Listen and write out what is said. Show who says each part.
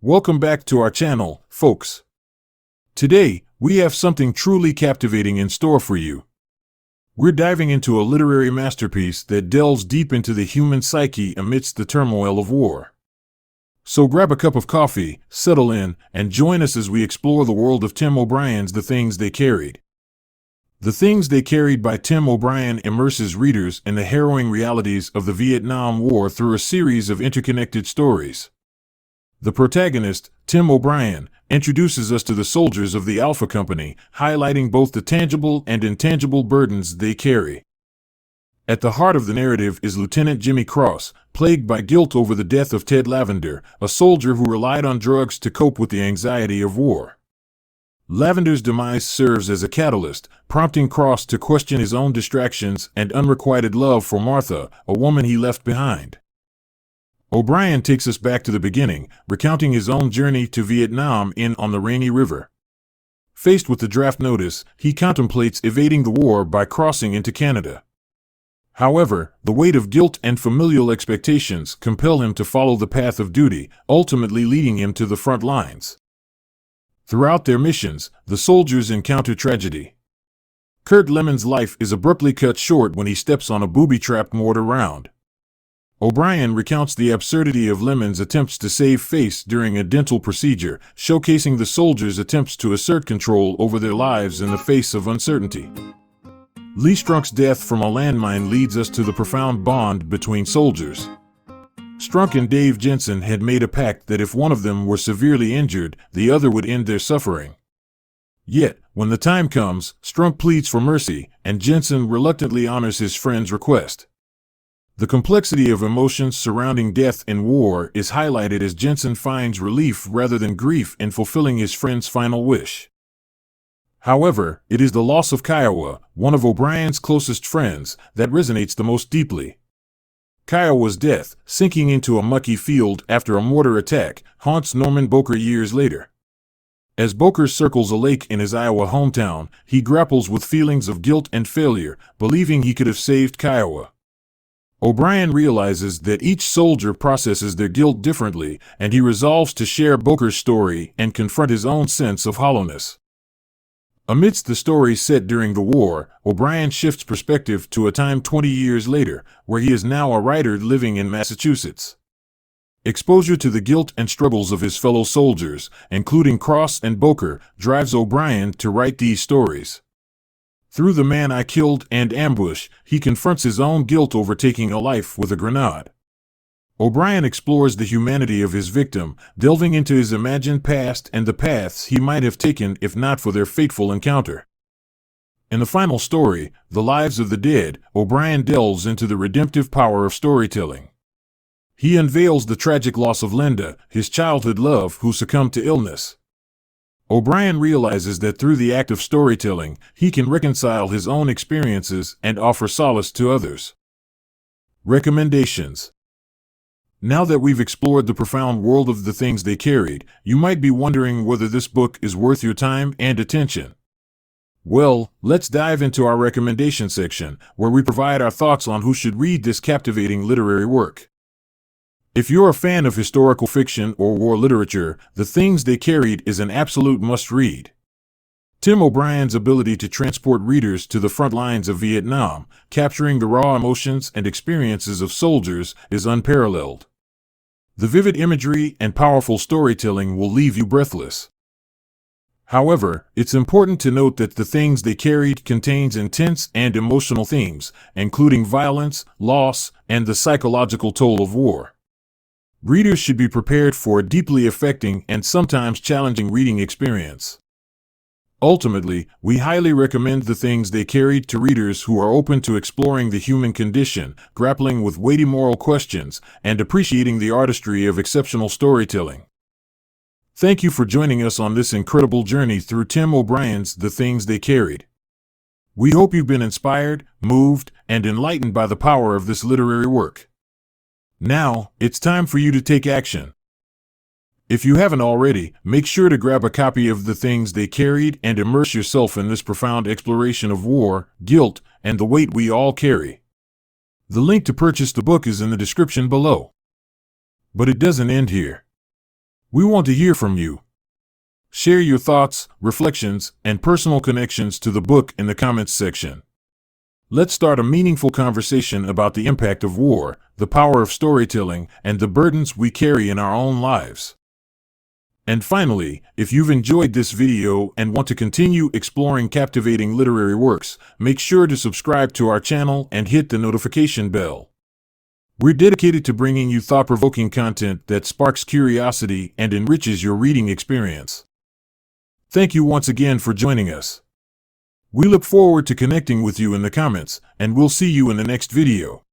Speaker 1: Welcome back to our channel, folks. Today, we have something truly captivating in store for you. We're diving into a literary masterpiece that delves deep into the human psyche amidst the turmoil of war. So grab a cup of coffee, settle in, and join us as we explore the world of Tim O'Brien's The Things They Carried. The Things They Carried by Tim O'Brien immerses readers in the harrowing realities of the Vietnam War through a series of interconnected stories. The protagonist, Tim O'Brien, introduces us to the soldiers of the Alpha Company, highlighting both the tangible and intangible burdens they carry. At the heart of the narrative is Lieutenant Jimmy Cross, plagued by guilt over the death of Ted Lavender, a soldier who relied on drugs to cope with the anxiety of war. Lavender's demise serves as a catalyst, prompting Cross to question his own distractions and unrequited love for Martha, a woman he left behind. O'Brien takes us back to the beginning, recounting his own journey to Vietnam on the Rainy River. Faced with the draft notice, he contemplates evading the war by crossing into Canada. However, the weight of guilt and familial expectations compel him to follow the path of duty, ultimately leading him to the front lines. Throughout their missions, the soldiers encounter tragedy. Kurt Lemon's life is abruptly cut short when he steps on a booby-trapped mortar round. O'Brien recounts the absurdity of Lemon's attempts to save face during a dental procedure, showcasing the soldiers' attempts to assert control over their lives in the face of uncertainty. Lee Strunk's death from a landmine leads us to the profound bond between soldiers. Strunk and Dave Jensen had made a pact that if one of them were severely injured, the other would end their suffering. Yet, when the time comes, Strunk pleads for mercy, and Jensen reluctantly honors his friend's request. The complexity of emotions surrounding death in war is highlighted as Jensen finds relief rather than grief in fulfilling his friend's final wish. However, it is the loss of Kiowa, one of O'Brien's closest friends, that resonates the most deeply. Kiowa's death, sinking into a mucky field after a mortar attack, haunts Norman Boker years later. As Boker circles a lake in his Iowa hometown, he grapples with feelings of guilt and failure, believing he could have saved Kiowa. O'Brien realizes that each soldier processes their guilt differently, and he resolves to share Boker's story and confront his own sense of hollowness. Amidst the stories set during the war, O'Brien shifts perspective to a time 20 years later, where he is now a writer living in Massachusetts. Exposure to the guilt and struggles of his fellow soldiers, including Cross and Boker, drives O'Brien to write these stories. Through The Man I Killed and Ambush, he confronts his own guilt over taking a life with a grenade. O'Brien explores the humanity of his victim, delving into his imagined past and the paths he might have taken if not for their fateful encounter. In the final story, The Lives of the Dead, O'Brien delves into the redemptive power of storytelling. He unveils the tragic loss of Linda, his childhood love, who succumbed to illness. O'Brien realizes that through the act of storytelling, he can reconcile his own experiences and offer solace to others. Recommendations. Now that we've explored the profound world of The Things They Carried, you might be wondering whether this book is worth your time and attention. Well, let's dive into our recommendation section, where we provide our thoughts on who should read this captivating literary work. If you're a fan of historical fiction or war literature, The Things They Carried is an absolute must-read. Tim O'Brien's ability to transport readers to the front lines of Vietnam, capturing the raw emotions and experiences of soldiers, is unparalleled. The vivid imagery and powerful storytelling will leave you breathless. However, it's important to note that The Things They Carried contains intense and emotional themes, including violence, loss, and the psychological toll of war. Readers should be prepared for a deeply affecting and sometimes challenging reading experience. Ultimately, we highly recommend The Things They Carried to readers who are open to exploring the human condition, grappling with weighty moral questions, and appreciating the artistry of exceptional storytelling. Thank you for joining us on this incredible journey through Tim O'Brien's The Things They Carried. We hope you've been inspired, moved, and enlightened by the power of this literary work. Now, it's time for you to take action. If you haven't already, make sure to grab a copy of The Things They Carried and immerse yourself in this profound exploration of war, guilt, and the weight we all carry. The link to purchase the book is in the description below. But it doesn't end here. We want to hear from you. Share your thoughts, reflections, and personal connections to the book in the comments section. Let's start a meaningful conversation about the impact of war, the power of storytelling, and the burdens we carry in our own lives. And finally, if you've enjoyed this video and want to continue exploring captivating literary works, make sure to subscribe to our channel and hit the notification bell. We're dedicated to bringing you thought-provoking content that sparks curiosity and enriches your reading experience. Thank you once again for joining us. We look forward to connecting with you in the comments, and we'll see you in the next video.